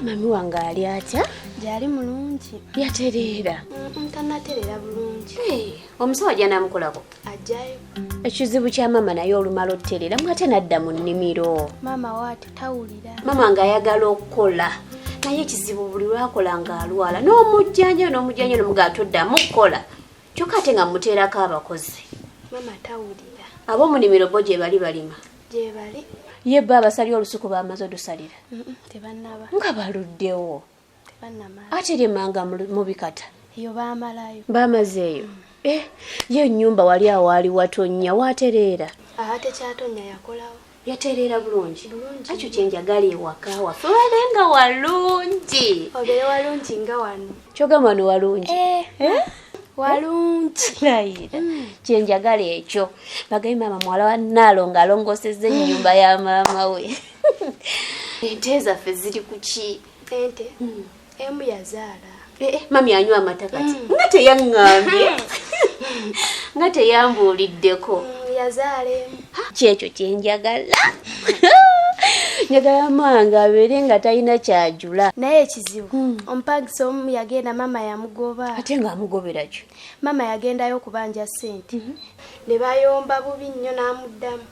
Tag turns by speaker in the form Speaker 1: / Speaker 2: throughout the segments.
Speaker 1: mami wange ali atya?
Speaker 2: Jali mulungi.
Speaker 1: Yatereera.
Speaker 2: Tanatereera bulungi.
Speaker 1: Omusawo ajja namukolako?
Speaker 2: Ajjayo.
Speaker 1: Ekizibu kya mama naye olumala ottereera mwate nadda mu nnimiro.
Speaker 2: Mama waati tawulira.
Speaker 1: Mama nga ayagala okukola. Naye ekizibu buli lwakola ng'alwala. N'omujjanja n'omuga atoddamu kukola. Kyokka ate nga muteerako abakozi.
Speaker 2: Mama tawulira.
Speaker 1: Ab'omu nnimiro bo gye bali balima?
Speaker 2: Gye bali.
Speaker 1: Ye bba abasali olusuku bamaze odusalira?
Speaker 2: Tebannaba.
Speaker 1: Nga baluddewo.
Speaker 2: Tebannamala.
Speaker 1: Ate lyemmanga mu bikata?
Speaker 2: Eyo baamalayo.
Speaker 1: Baamazeeyo? Ye ennyumba wali awo ali watonnya waatereera?
Speaker 2: Ate kyatonya yakolawo.
Speaker 1: Yatereera bulungi? Akyo kye njagala ewaka waffe wabenga walungi.
Speaker 2: Obeere walungi nga wano.
Speaker 1: Kyogamba wano walungi?
Speaker 2: Walungi.
Speaker 1: Layira. Kye njagala ekyo. Bagaye maama muwala wa Naalo ng'alongosezza ennyumba ya maama we. Ente zaffe ziri ku ki?
Speaker 2: Ente? Emu yazaala.
Speaker 1: Mami anywa amata kati. Nga teyaŋŋambye. Nga teyambuuliddeko.
Speaker 2: Yazaala emu.
Speaker 1: Kyekyo kye njagala. Njagala mange abeere nga talina kyajula.
Speaker 2: Naye ekizibu omupangisa omu yagenda mama yamugoba.
Speaker 1: Ate ng'amugobera ki?
Speaker 2: Mama yagendayo okubanja ssente. Ne bayomba bubi nnyo n'amuddamu.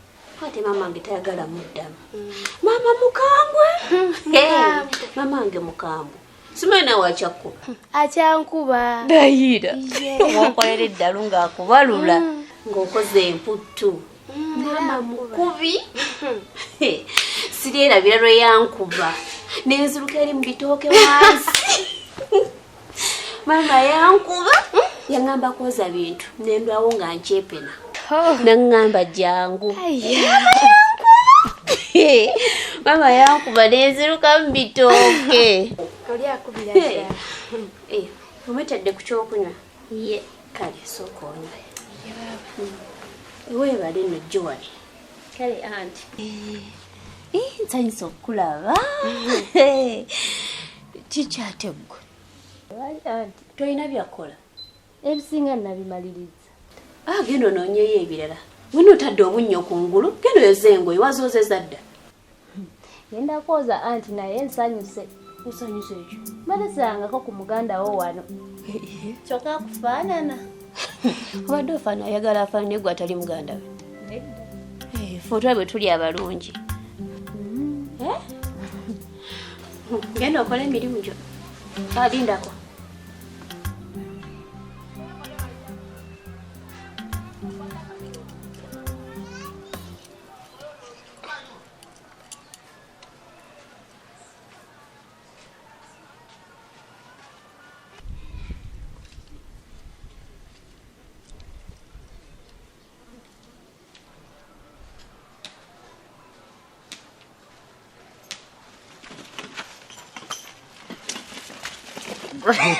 Speaker 1: Ate mama wange tayagala muddamu. Mama mukambwe. Mama wange mukambwe. Simanyi nawe akyakkuba.
Speaker 2: Akyankuba.
Speaker 1: Dayira. Wankolera eddalu ng'akubalula. Ng'okoze emputtu. Mama mukubi. Siryerabira lwe yankuba. Nenziruka eri mu bitooke wansi. Mama yankuba. Yaŋŋamba kwoza bintu. Nendwawo nga nkyepena. Naŋŋamba jangu. Mama yankuba nenziruka mu bitooke.
Speaker 2: Oli akubira dda.
Speaker 1: Ometadde ku kyokunywa? Ye kale sooka onywe. Weebale nno Joani.
Speaker 2: Kale anti.
Speaker 1: Nsanyusa okukulaba. Kikyate ggwe?
Speaker 2: Anti.
Speaker 1: Tolina byakola?
Speaker 2: Ebisinga nabimaliriza.
Speaker 1: Genda onoonyeyo ebirala. Wena otadde obunnyo ku ngulu, genda oyoze engoye wazoozeza dda.
Speaker 2: Genda kwoza anti naye nsanyuse.
Speaker 1: Nsanyuse ekyo?
Speaker 2: Balesangako ku muganda wo wano. Kyokka kufaanana.
Speaker 1: Obadde ofaana ayagala afaanane gwe atali muganda we. Ffe otulaba bwe tuli abalungi. Genda okola emirimu gyo. Lindako.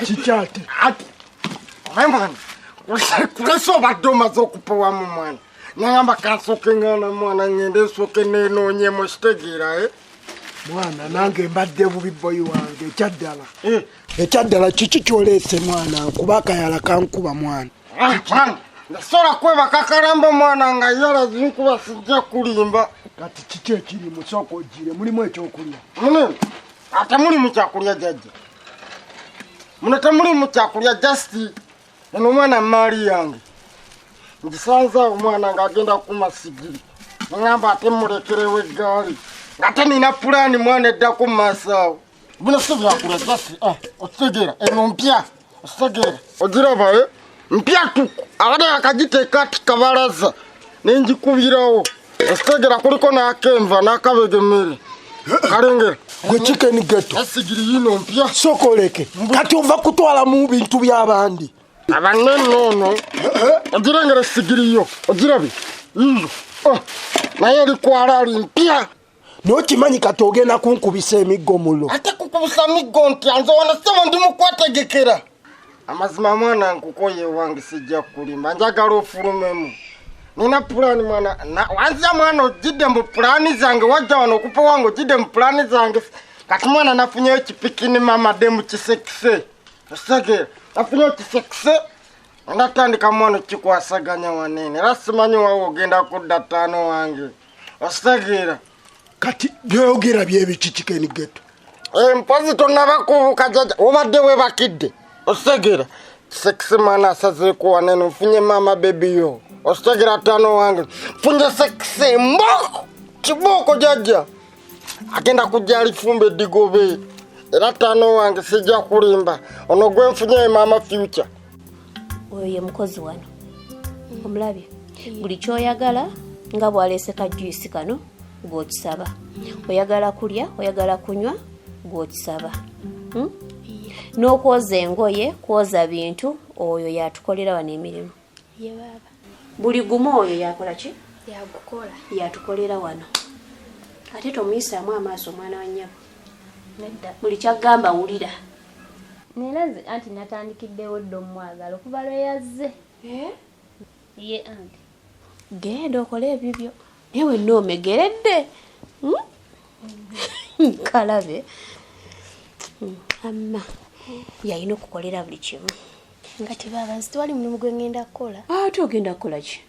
Speaker 3: Chichate. Mwana. Kuleso badoma zokupewa mu mwana. Nangamba kasoke ngana mwana ngende soke nenonye mu stegera Mwana nange mbadde bubi boy wange kyaddala. Ekyaddala kiki kyolese mwana kubaka yala kankuba mwana. Mwana. Nasola kweba kakaramba mwana nga yala zinkuba sijja kulimba. Kati kiki ekiri mu soko ojire mulimu ekyokulya. Munene. Ate muli mu kyakulya jajja. Munata muli mu kyakulya justi eno mwana mali yange. Ngisanza omwana ngagenda ku masigiri. Ngamba ate mulekerewe eggaali. Ate nina pulani mwana edda ku masawo. Bino si byakulya justi otegera eno mpya. Otegera. Ogiraba mpya tuku. Abadde akagiteeka ati kabalaza. Nenjikubirawo. Otegera kuliko n'akenva n'akabegemmere. Kalengera.
Speaker 4: Gwe chicken ghetto.
Speaker 3: Asigiri yino mpya.
Speaker 4: Sokoleke. Kati ova kutwala mu bintu by'abandi.
Speaker 3: Abanene ogirengera sigiri yo. Ogirabe. Iyo. Naye eri kwala ali mpya.
Speaker 4: N'okimanyi kati ogenda kunkubisa emiggo mulo.
Speaker 3: Ate kukubisa miggo ntya nze wano sebo ndi mu kwategekera. Amazima mwana nkukoye wange sijja kulimba. Njagala ofulumemu. Nina pulani mwana. Wanzia mwana ojidde mu pulani zange wajja wano okupa wange ojidde mu pulani zange. Kati mwana nafunyeyo kipikini mama demu kisekise. Osegera. Nafunyeyo kisekise. Natandika mwana kikwasaganya wanene. Era simanyi wawe ogenda kudda ttaano wange. Osegera.
Speaker 4: Kati byogera byebiki chicken ghetto.
Speaker 3: Mpozi tonnabakubuka jaja obadde webakidde osegera sexy man asaze ko wanene mfunye mama baby yo osegera tano wange mfunye sexy mboko kiboko jaja agenda kujali fumbe digobe era tano wange sijja kulimba ono gwe mfunye mama future
Speaker 1: oyo ye mukozi wano omulabye buli kyoyagala nga bwalese ka juice kano gw'okisaba oyagala kulya oyagala kunywa gw'okisaba n'okwoza engoye kwoza bintu oyo yatukolera wano emirimu
Speaker 2: ye baba
Speaker 1: buli gumu oyo yakola ki
Speaker 2: yagukola
Speaker 1: yatukolera wano ate tomuyisaamu amaaso omwana wa nnyabo nedda buli kyagamba wulira
Speaker 5: neraze anti natandikiddewo dda omwagala okuva lwe yazze ye anti
Speaker 1: genda okole ebibyo newe noomegeredde kalabe amma yalina okukolera buli kimu
Speaker 2: ngati baba nsi twali mulimu gwe ngenda kukola
Speaker 1: ate ogenda kukola ki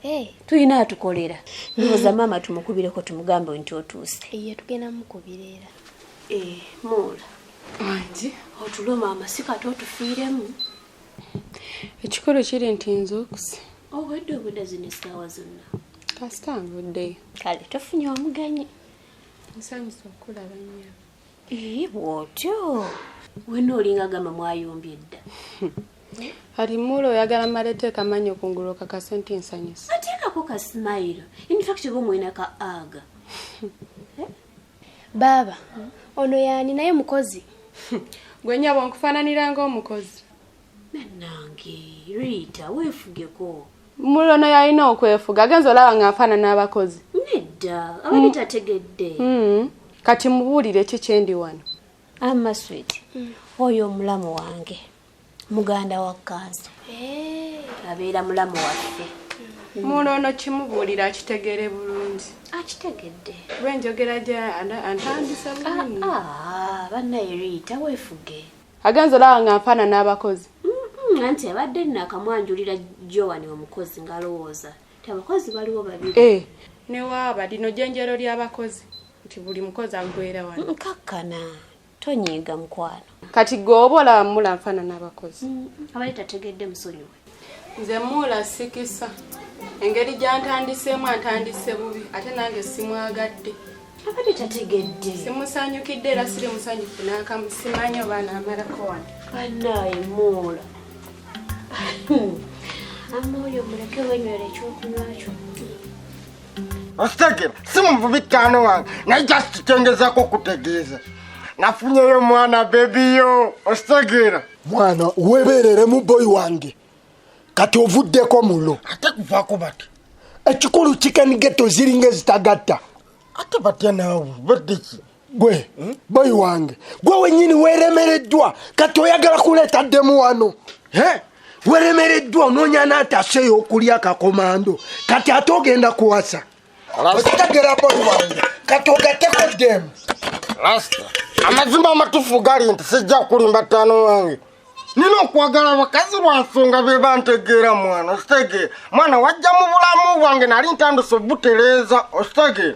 Speaker 1: tulina atukolera ndowooza maama tumukubireko tumugambe nti otuuse
Speaker 2: ye tugenda mukubirera
Speaker 1: muula
Speaker 6: anti
Speaker 1: otulo maama si kati otufiiremu
Speaker 6: ekikolo kiri nti nze okusi
Speaker 1: obwedde obudde zino essaawa zonna
Speaker 6: kasita nvuddeyo
Speaker 1: kale tofunye omuganyi
Speaker 6: nsanyusa okulaba nnyo
Speaker 1: bw'otyo wenna olinga gamba mwayombye dda
Speaker 6: kati muula oyagala maleteeka amanyi okungulu kakase nti nsanyusa
Speaker 1: ateekako ka simayiro infact oba omwena ka aga
Speaker 2: baba ono yaani naye mukozi
Speaker 6: gwe nnyabo nkufaananira ng'omukozi
Speaker 1: nange Rita weefugeko
Speaker 6: muula ono yalina okwefuga agenza olaba ng'afaanana n'abakozi
Speaker 1: nedda abadde tategedde
Speaker 6: kati mubuulire ki kyendi wano
Speaker 1: amma sweet oyo omulamu wange muganda wa kanzo abeera mulamu waffe
Speaker 6: muula ono kimubuulira akitegeere bulungi
Speaker 1: akitegedde
Speaker 6: lwenjogera gya antandise bulungi
Speaker 1: bannaye Rita weefuge
Speaker 6: agenza olaba ng'afaanana n'abakozi
Speaker 1: anti abadde naakamwanjulira Joani omukozi ng'alowooza ti abakozi baliwo babiri
Speaker 6: ne waaba lino jjenjero ly'abakozi nti buli mukozi agwera wano
Speaker 1: nkakkana tonyiiga mukwano
Speaker 6: kati gwe oba olaba muula nfaanana n'abakozi
Speaker 1: abadde tategedde musonyiwe
Speaker 6: nze muula sikisa engeri gy'antandiseemu antandise bubi ate nange simwagadde
Speaker 1: abadde tategedde
Speaker 6: simusanyukidde era siri musanyufu n'akamu simanyi oba naamalako wano
Speaker 1: bannaye muula amma oyo muleke wenywera ekyokunywa kyo
Speaker 3: osegera si muvubi tano wange naye just kitengezako okutegeeza nafunyeyo mwana bebiyo osegera
Speaker 4: mwana weberere mu boy wange kati ovuddeko mulo
Speaker 3: ate kuvaako bati
Speaker 4: ekikulu kikanigeto ziringa ezitagatta
Speaker 3: ate batya naawe baddeki
Speaker 4: gwe boy wange gwe wenyini weremereddwa kati oyagala kuleetaddemu wano weremereddwa onoonya n'ataseeyo okulya akakomando kati ate ogenda kuwasa okitegera boy wange kati ogatteko ddemu
Speaker 3: rasta amazima amatufu gali nti sijja kulimba tano wange nina okwagala abakazi lwa nsonga be bantegeera mwana ositegeera mwana wajja mu bulamu bwange nali ntandise obutereeza ositegeera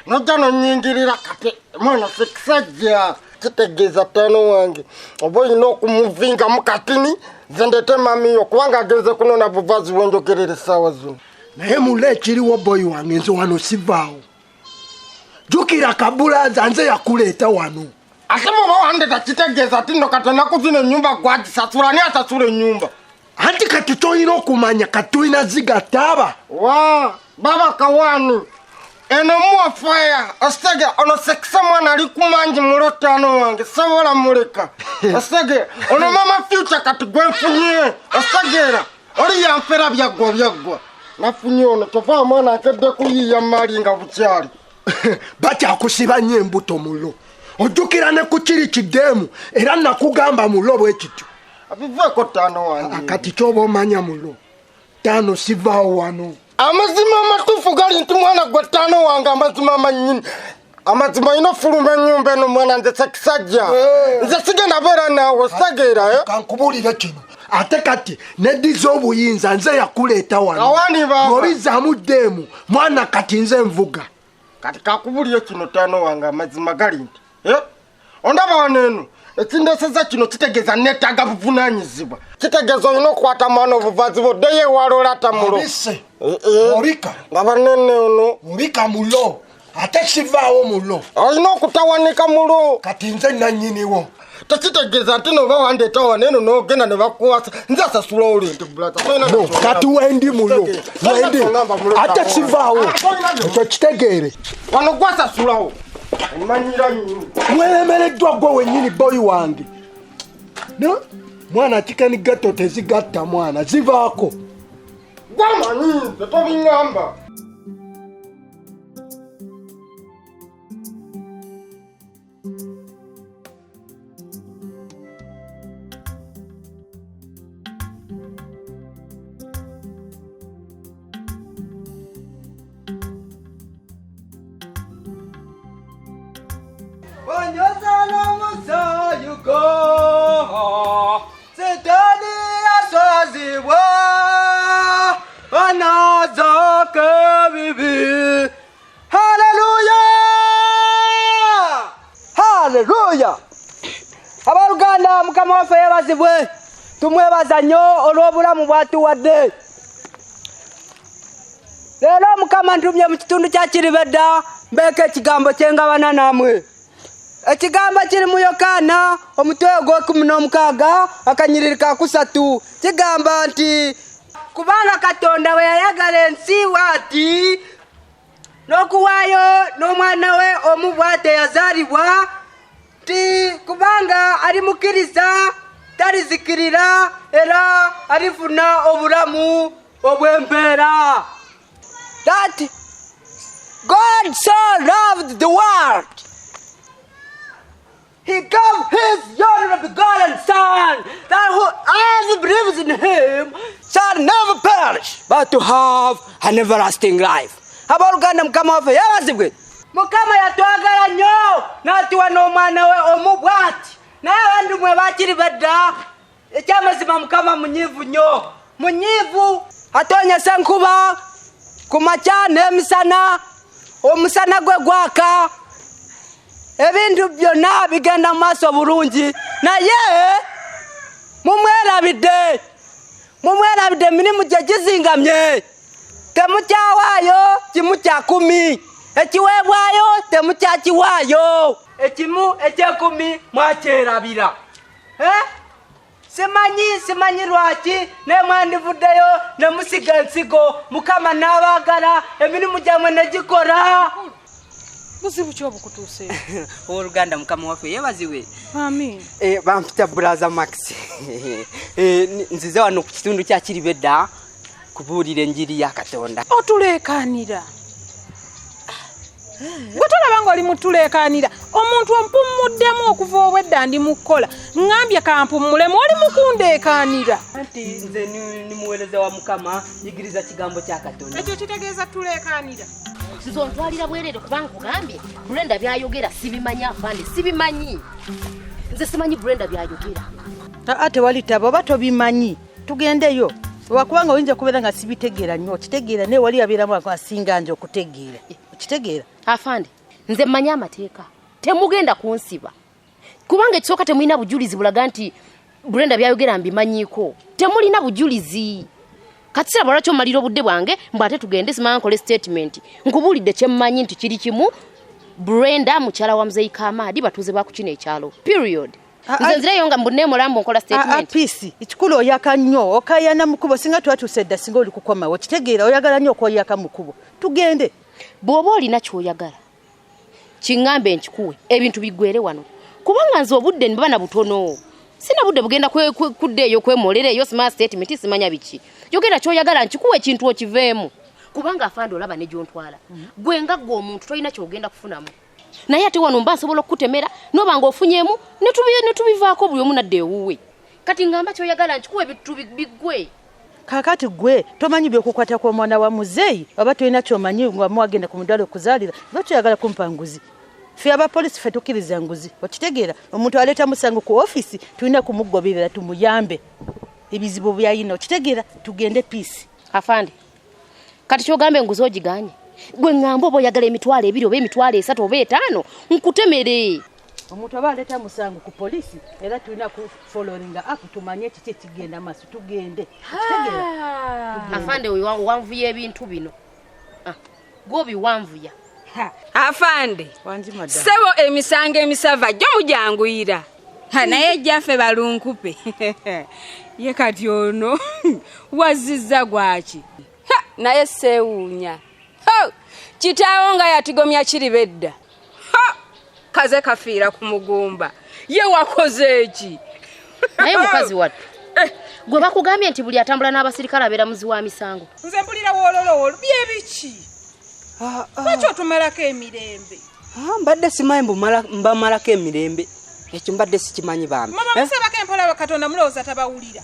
Speaker 3: nojja nonyingirira kati mwana sekisajja kitegeeza tano wange oba olina okumuvingamu katini ze ndete mamiyo kubanga agenze kunona buvazi bwenjogerera essaawa zino
Speaker 4: naye mulo ekiriwo boy wange nze wano sivaawo jukira kabulaza nze yakuleeta wano
Speaker 3: ate muba wandeta kitegeeza ati nno kati enaku zino ennyumba gwagisasula ani asasula ennyumba
Speaker 4: anti kati tolina okumanya kati tulina zigattaaba
Speaker 3: wa baba kawaani eno muwafaya ositegeera ono sekisa mwana ali kumangi mulo tano wange sobola muleka ositegeera ono mama future kati gwenfunye ositegeera oli yanfera byaggwa nafunye ono kyova mwana akedde kuyiiya mali nga bukyali
Speaker 4: bakyakusiba nnyo embuto mulo ojjukira ne ku kiri kiddeemu era nakugamba mulo bwe kityo
Speaker 3: abiveeko tano wange
Speaker 4: kati kyoba omanya mulo tano sivaawo wano
Speaker 3: amazima amatuufu gali nti mwana gwe tano wange amazima amanyini amazima ino fuluma ennyumba eno mwana nze sekisajja nze sigenda beera naawe osageera
Speaker 4: kankubuulire kino ate kati neddiza obuyinza nze yakuleeta wano
Speaker 3: awaani baba
Speaker 4: obizaamu ddeemu mwana kati nze nvuga
Speaker 3: kati kakubulire kino tano wange amazima gali nti ondaba waneno ekindeseza kino kitegeza netaga buvunanyizibwa kitegezo ino kwata mwana obuvazibo deye walola tamulo
Speaker 4: abise orika
Speaker 3: ngabanene ono
Speaker 4: orika mulo ate kivaawo mulo
Speaker 3: olina okutawanika mulo
Speaker 4: kati nze nannyiniwo
Speaker 3: tekitegeza nti noba wandeeta waneno n'ogenda ne bakuwasa nze asasula oli nti
Speaker 4: no kati wendi mulo wendi ate kivaawo ekyo kitegeere
Speaker 3: wano gwasasulawo omanyira nyini
Speaker 4: weeremereddwa gwe wennyini boyi wange no mwana kikani gato tezigatta mwana zivaako
Speaker 3: gwamanyi tetobiŋŋamba
Speaker 7: Hallelujah! Abaluganda mukama waffe yebazibwe tumwebaza nnyo olw'obulamu bwatuwadde. Leero mukama ntumye mu kitundu kya KIRIBEDDA mbeeko ekigambo kyengabana nammwe. Ekigambo kiri mu Yokaana omutwe ogw'okumin'omukaaga akanyiriri ka 3 kigamba nti kubanga Katonda bwe yayagala ensi bw'ati n'okuwaayo n'omwana we omu bw'ate yazaalibwa ti kubanga alimukkiriza talizikirira era alifuna obulamu obw'empeera. That God so loved the world, He gave His only begotten Son, that whoever believes in Him shall never perish, but to have an everlasting life. Abaluganda mukama waffe yabazibwe. Mukama yatwagala nnyo n'atuwa n'omwana we omu bw'ati. Naye abantu mwe ba KIRIBEDDA ekyamazima mukama munyiivu nnyo. Munyiivu atonyesa nkuba ku makya n'emisana, omusana gwe gwaka, ebintu byonna bigenda mu maaso bulungi. Naye mumwerabidde emirimu gye gizingamye. Temukyawaayo kimu kya 10, ekiweebwayo temukyakiwaayo, ekimu eky'ekumi mwakyerabira. Simanyi lwaki ne mwandivuddeyo ne musiga ensigo mukama n'abaagala emirimu gyammwe ne gikola.
Speaker 6: Buzibu ki obukutuuse?
Speaker 7: Oluganda mukama waffe yebaziwe.
Speaker 6: Amin.
Speaker 7: Bampita Brother Max. Nzize wano ku kitundu kya KIRIBEDDA kubuulira enjiri ya Katonda.
Speaker 6: Otuleekaanira. Gwe tolaba ng'oli mutuleekaanira. Omuntu ompummuddemu okuva obwedda ndi mu kkola. Ngambye kampummulemu oli mukundeekaanira.
Speaker 7: Anti nze ni muweereza wa mukama yigiriza kigambo kya Katonda.
Speaker 6: Ekyo kitegeeza tuleekaanira.
Speaker 1: Sizontwalira bwerere kubanga kugambye Brenda byayogera sibimanyi afande sibimanyi. Nze simanyi Brenda byayogera.
Speaker 8: Ate walitaba oba tobimanyi. Tugendeyo. Wakubanga oyinza kubeera nga sibitegeera nnyo. Kitegeera ne wali abeeramu asinga nje okutegeera. Kitegeera.
Speaker 1: Afande nze mmanyi amateeka. Temugenda kunsiba. Kubanga ekisooka temulina bujulizi bulaga nti Brenda byayogera mbimanyiiko. Temulina bujulizi. Katsira balaki omalira obudde bwange mbate tugende simanya nkole statement. Nkubuulidde kyemmanyi nti kiri kimu Brenda mukyala wa Muzeyi Kamadi batuze bakukina ekyalo. Period. Nze nzireyo nga mbunne mulambo nkola statement.
Speaker 8: Apisi ekikulu oyaka nnyo okayana mukubo singa twatusedda singa oli kukomawo. Kitegeera oyagala nnyo okoyaka mukubo. Tugende.
Speaker 1: Bw'oba olina kyoyagala kiŋŋambe nkikuwe ebintu biggwere wano kubanga nze obudde niba na butono. Sina budde bugenda kuddeeyo kwemolereyo smart statement simanya biki. Yogera kyoyagala nkikuwe ekintu okiveemu. Kubanga afande olaba ne gyontwala. Gwe nga gwe omuntu tolina kyogenda kufunamu. Naye ate wano mba nsobola okukutemera noba ng'ofunyeemu ne tubivaako buli omu nadde ewuwe. Kati ngamba kyoyagala nkikuwe ebintu biggwe.
Speaker 8: Kakati gwe tomanyi by'okukwata kwa mwana wa Muzeyi oba tolina kyomanyi nga mwagenda ku mudwalo okuzaalira oba toyagala kumpa nguzi. Ffe abapoliisi ffe tukkiriza nguzi. Okitegeera omuntu aleeta musango ku ofisi tulina kumugoberera tumuyambe ebizibu byayina. Okitegeera tugende peace.
Speaker 1: Afande kati kyogambe nguzi ogiganye. Gwe ngamba oba oyagala emitwalo 2 oba emitwalo 3 oba 5 nkutemere.
Speaker 8: omuntu aba aleta musango ku polisi era tulina ku following up tumanye kiki kigenda maso tugende
Speaker 9: afande wanvuya ebintu bino gobi wanvuya
Speaker 10: afande sebo emisango emisava jjo mujanguyira naye jaffe balunkupe ye kati ono wazizza gwaki naye seewuunya kitaawo nga yatigomya kiribedda kaze kafiira ku mugumba ye wakoze eki
Speaker 9: naye mukazi wattu gwe bakugambye nti buli atambula n'abasirikale abeera muzi wa misango
Speaker 6: nze mpulira woololowolo byebiki lwaki otumalako emirembe
Speaker 7: mbadde simanyi mbamalako emirembe ekyo mbadde sikimanyi bambi
Speaker 6: mama musabako empola Katonda mulowooza tabawulira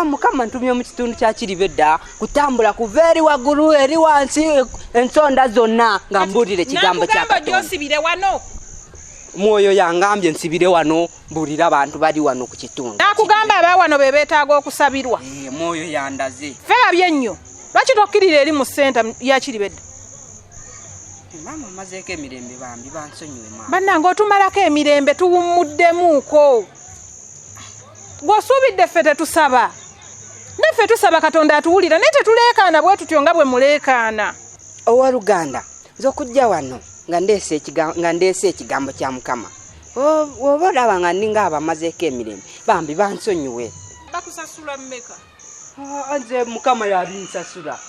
Speaker 7: mukama ntumye mu kitundu kya kiribedda kutambula kuva eri waggulu eri wansi ensonda zonna nga mbuulire ekigambo kya Katonda
Speaker 6: gyosibire wano
Speaker 7: mwoyo yangambye nsibire wano mbuulira abantu bali wano ku kitundu
Speaker 6: nakugamba aba wano be beetaaga okusabirwa
Speaker 7: mwoyo yandaze
Speaker 6: ferabye nnyo lwaki tokkirira eri mu senta ya kiribedda
Speaker 7: mama mazeeko emirembe bambi bansonyiwe mama
Speaker 6: bannange otumalako emirembe tuwummuddemuuko gw'osuubidde ffe tetusaba naffe tusaba Katonda atuwulira naye tetuleekaana bwe tutyo nga bwe muleekaana
Speaker 7: owa Luganda nze okujja wano nga ndeese ekigambo kya Mukama oba olaba nga ninga abamazeeko emirembe bambi bansonyiwe
Speaker 6: bakusasula mmeka
Speaker 7: nze Mukama yalinsasula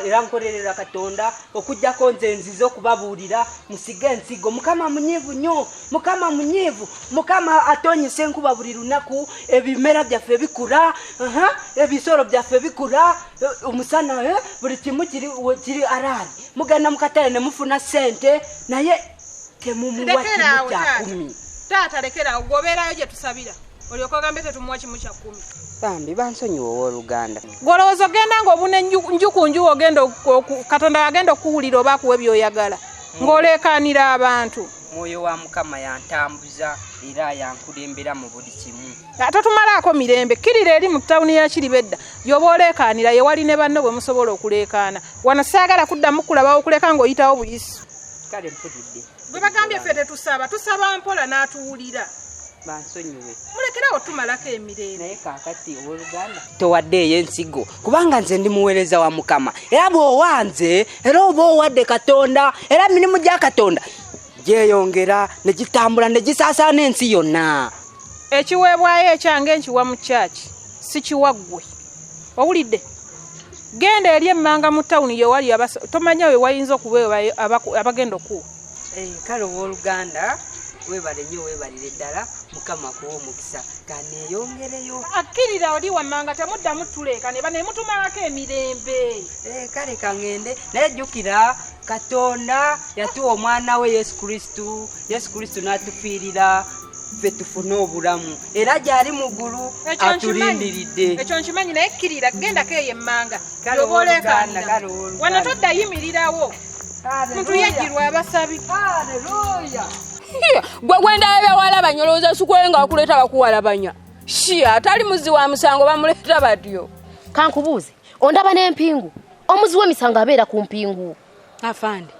Speaker 7: era nkolerera Katonda okujjako nze nzize okubabuulira musige ensigo Mukama munyiivu nnyo Mukama munyiivu Mukama atonyesa enkuba buli lunaku ebimera byaffe bikula ebisolo byaffe bikula omusana buli kimu kiri araali mugenda mu katale ne mufuna ssente naye temumuwa kimu kya 10
Speaker 6: taata lekeraawo gwobeerayo gye tusabira olyoka ogambe tetumuwa kimu kya 10
Speaker 7: bambi bansonyiwa owooluganda
Speaker 6: gwolowooza ogenda ng'obuna njukunju Katonda yagenda okuwulira oba akuwa ebyoyagala ng'oleekaanira abantu
Speaker 7: mwoyo wa Mukama yantambuza era yankulembera mu buli kimu
Speaker 6: totumalaako mirembe kirira eri mu tawuni ya Kiribedda yoba oleekaanira ye wali ne banno bwe musobola okuleekaana wano saagala kuddamu kulabawo okuleka ng'oyitawo buyisi
Speaker 7: kale mpulidde
Speaker 6: gwe bagambye ffe tusaba mpola n'atuwulira
Speaker 7: bansonyiwe
Speaker 6: mulekerawo tumalako emirembe
Speaker 7: naye kaakati owooluganda towaddeeyo ensigo kubanga nze ndi muweereza wa Mukama era bw'owanze era oba owadde Katonda era mirimu gya Katonda gyeyongera ne gitambula ne gisaasaana ensi yonna
Speaker 6: ekiweebwayo ekyange nkiwa mu kyaki si kiwaggwe owulidde genda eri emmanga mu tawuni yewali tomanya we wayinza okuba abagenda okuwa
Speaker 7: kale owooluganda webale nnyo webalire ddala Mukama kuwa omukisa kaneeyongereyo
Speaker 6: akkirira oli wammanga temuddamu tuleeka ne bane mutumalako emirembe
Speaker 7: kale kangende naye jjukira Katonda yatuwa omwana we Yesu Kristo n'atufiirira ffe tufune obulamu era gy'ali mu ggulu atulindiridde
Speaker 6: ekyo nkimanyi naye kkirira gendako eyo emmanga oba oleekaanira wano todda yimirirawo muntu yajjirwa abasabi
Speaker 7: Haleluya
Speaker 10: gwe gwendaba bewalabanya olowooza sukwenga okuleeta bakuwalabanya atali muzi wa musango bamuleeta batyo
Speaker 9: kankubuuze ondaba n'empingu omuzi w'emisango abeera ku mpingu
Speaker 10: afande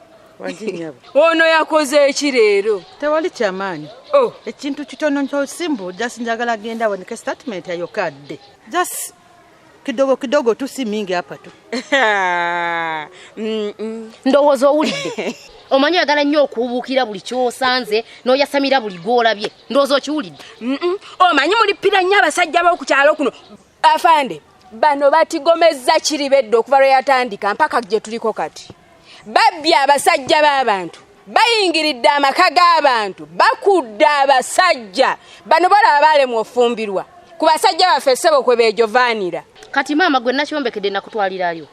Speaker 10: ono yakoze eki leero
Speaker 8: tewali kyamaanyi ekintu kitono ky'osimbu just njagala agenda wanike statement yayokadde just kidogo tusimingi hapa tu
Speaker 9: ndowooza owulidde omanyi oyagala nnyo okubuukira buli kyosanze n'oyasamira buli gw'olabye ndowooza okiwulidde
Speaker 10: omanyi mulipira nnyo abasajja b'oku kyalo kuno afande bano batigomezza Kiribedda okuva lwe yatandika mpaka gye tuliko kati babbye abasajja b'abantu bayingiridde amaka g'abantu bakudde abasajja bano balaba baalemwa ofumbirwa ku basajja baffe ssebo kwe beejovanira
Speaker 9: kati maama gwe nakyeyombekedde nakutwalirayo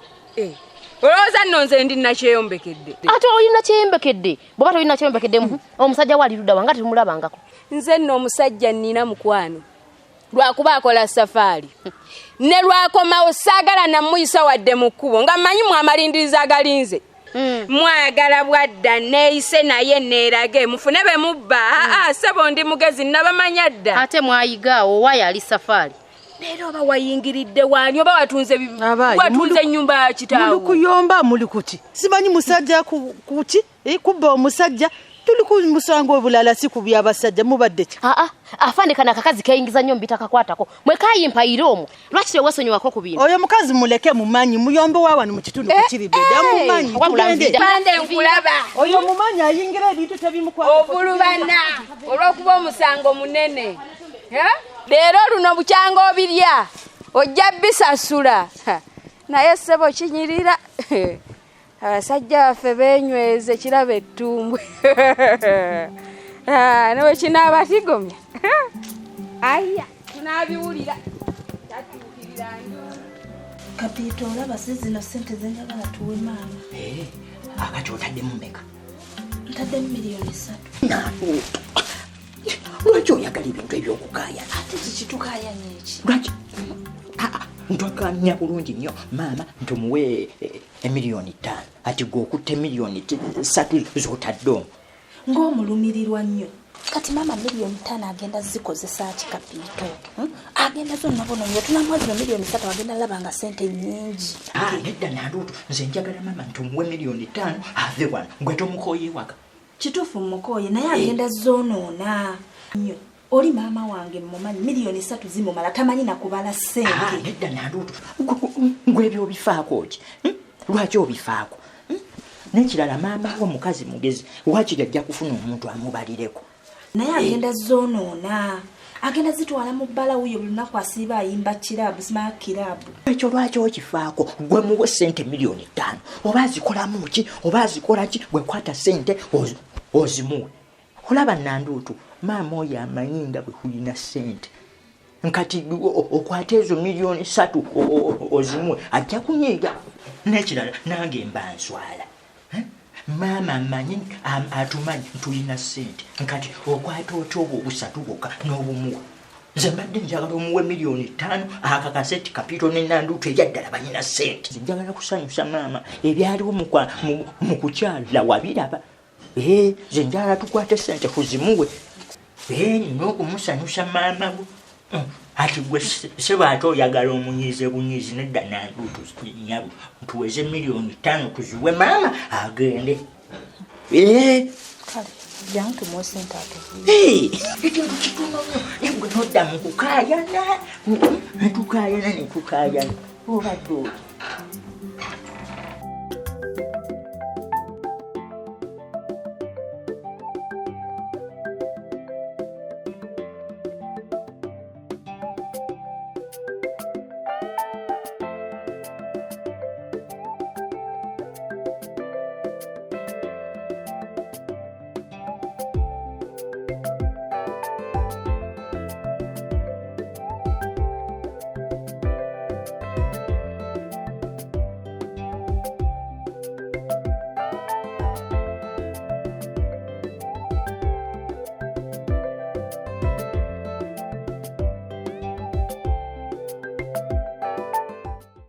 Speaker 10: olowooza nno nze ndi nakyeyombekedde
Speaker 9: ate olina kyeyombekedde bw'oba tolina kyeyombekedde omusajja waali luddawa nga tetumulabangako
Speaker 10: nze nno omusajja nnina mukwano lwakuba akola safaali ne lwakomawo saagala namuyisa wadde mu kkubo nga mmanyi mwamalindiriza agalinze mwagala bwadda neeyise naye neerage mufune be mubba ssebo ndi mugezi nabamanya dda
Speaker 9: ate mwayigaawo owaye ali safaali
Speaker 10: leero oba wayingiridde waani oba watunze ennyumba ya kitaawo
Speaker 8: muli kuyomba muli kuki simanyi musajja kuki kubba omusajja tuli ku musango bulala siku byabasajja mubadde ki
Speaker 9: afande kana kakazi kayingiza nnyo mbitakakwatako mwe kayimpa iromo lwaki tewasonyiwa ko kubino
Speaker 8: oyo mukazi muleke mumanyi muyombe wawano mu kitundu ku KIRIBEDDA mumanyi
Speaker 10: pande nkulaba
Speaker 8: oyo mumanyi ayingira ebintu tebimukwata
Speaker 10: obulubana olw'okuba omusango munene leero luno bukyanga obirya ojja bisasula naye ssebo kinyirira abasajja baffe beenyweze kiraba ettumbwe newe kinaabatigomya aya tunaabiwulira kyatuukirira
Speaker 2: Kapito olaba si zino ssente zenjagala tuwe maama
Speaker 11: akati otaddemu mmeka
Speaker 2: ntaddemu miliyoni 3
Speaker 11: lwaki oyagala ebintu ebyokukaayana
Speaker 2: ate kikitukaayanya eki
Speaker 11: lwaki ntwakanya bulungi nnyo maama ntumuwe emiliyoni 5 ati gweokutte miliyoni 3 z'otaddeomu
Speaker 2: ng'omulumirirwa nnyo kati maama miliyoni 5 agenda zikozesa ki Kapito agenda zonna bono tunamuwa zino miliyoni 3 agenda laba nga ssente nnyingi
Speaker 11: nedda nanduutu nze njagala maama ntumuwe miliyoni 5 ave wano gwe tomukoye waka
Speaker 2: kituufu mukoye naye agenda zoonoona nnyo oli maama wange mumanyi miliyoni 3 zimumala tamanyi nakubala ssente
Speaker 11: nedda nanduutu gwe ebyo obifaako ki lwaki obifaako n'ekirala maama w'omukazi mugezi waakiri ajja kufuna omuntu amubalireko
Speaker 2: naye agenda zoonoona agenda zitwala mu bbala wuyo buli lunaku asiiba ayimba kiraabu smart kiraabu
Speaker 11: ekyo lwaki okifaako gwe muwe ssente miliyoni 5 oba azikolamu ki oba azikola ki gwe kwata ssente ozimuwe olaba nanduutu maama oyo amanyi nga bwe kulina ssente nkati okwata ezo miliyoni 3 ozimuwe ajja kunyiiga n'ekirala nange mba nswala maama amanyi atumanyi tulina ssente nkati okwata otya obwo obusatu bwokka n'obumuwa nze mbadde njagala omuwe miliyoni 5 akakaseti Kapito ne nanduutu eryaddala banyina ssente nze njagala kusanyusa maama ebyaliwo mu kukyala wabiraba nze njagala tukwate ssente kuzimuwe nina okumusanyusa maama gwo ati gwe seba ate oyagala omunyize bunyizi nedda nanduutu nyabu tuweze miliyoni 5 tuziwe maama agende
Speaker 2: kale jangu tumuwe ssente ate
Speaker 11: ekintu kitono nnyo gwe nodda mu kukaayana netukaayana obadde oti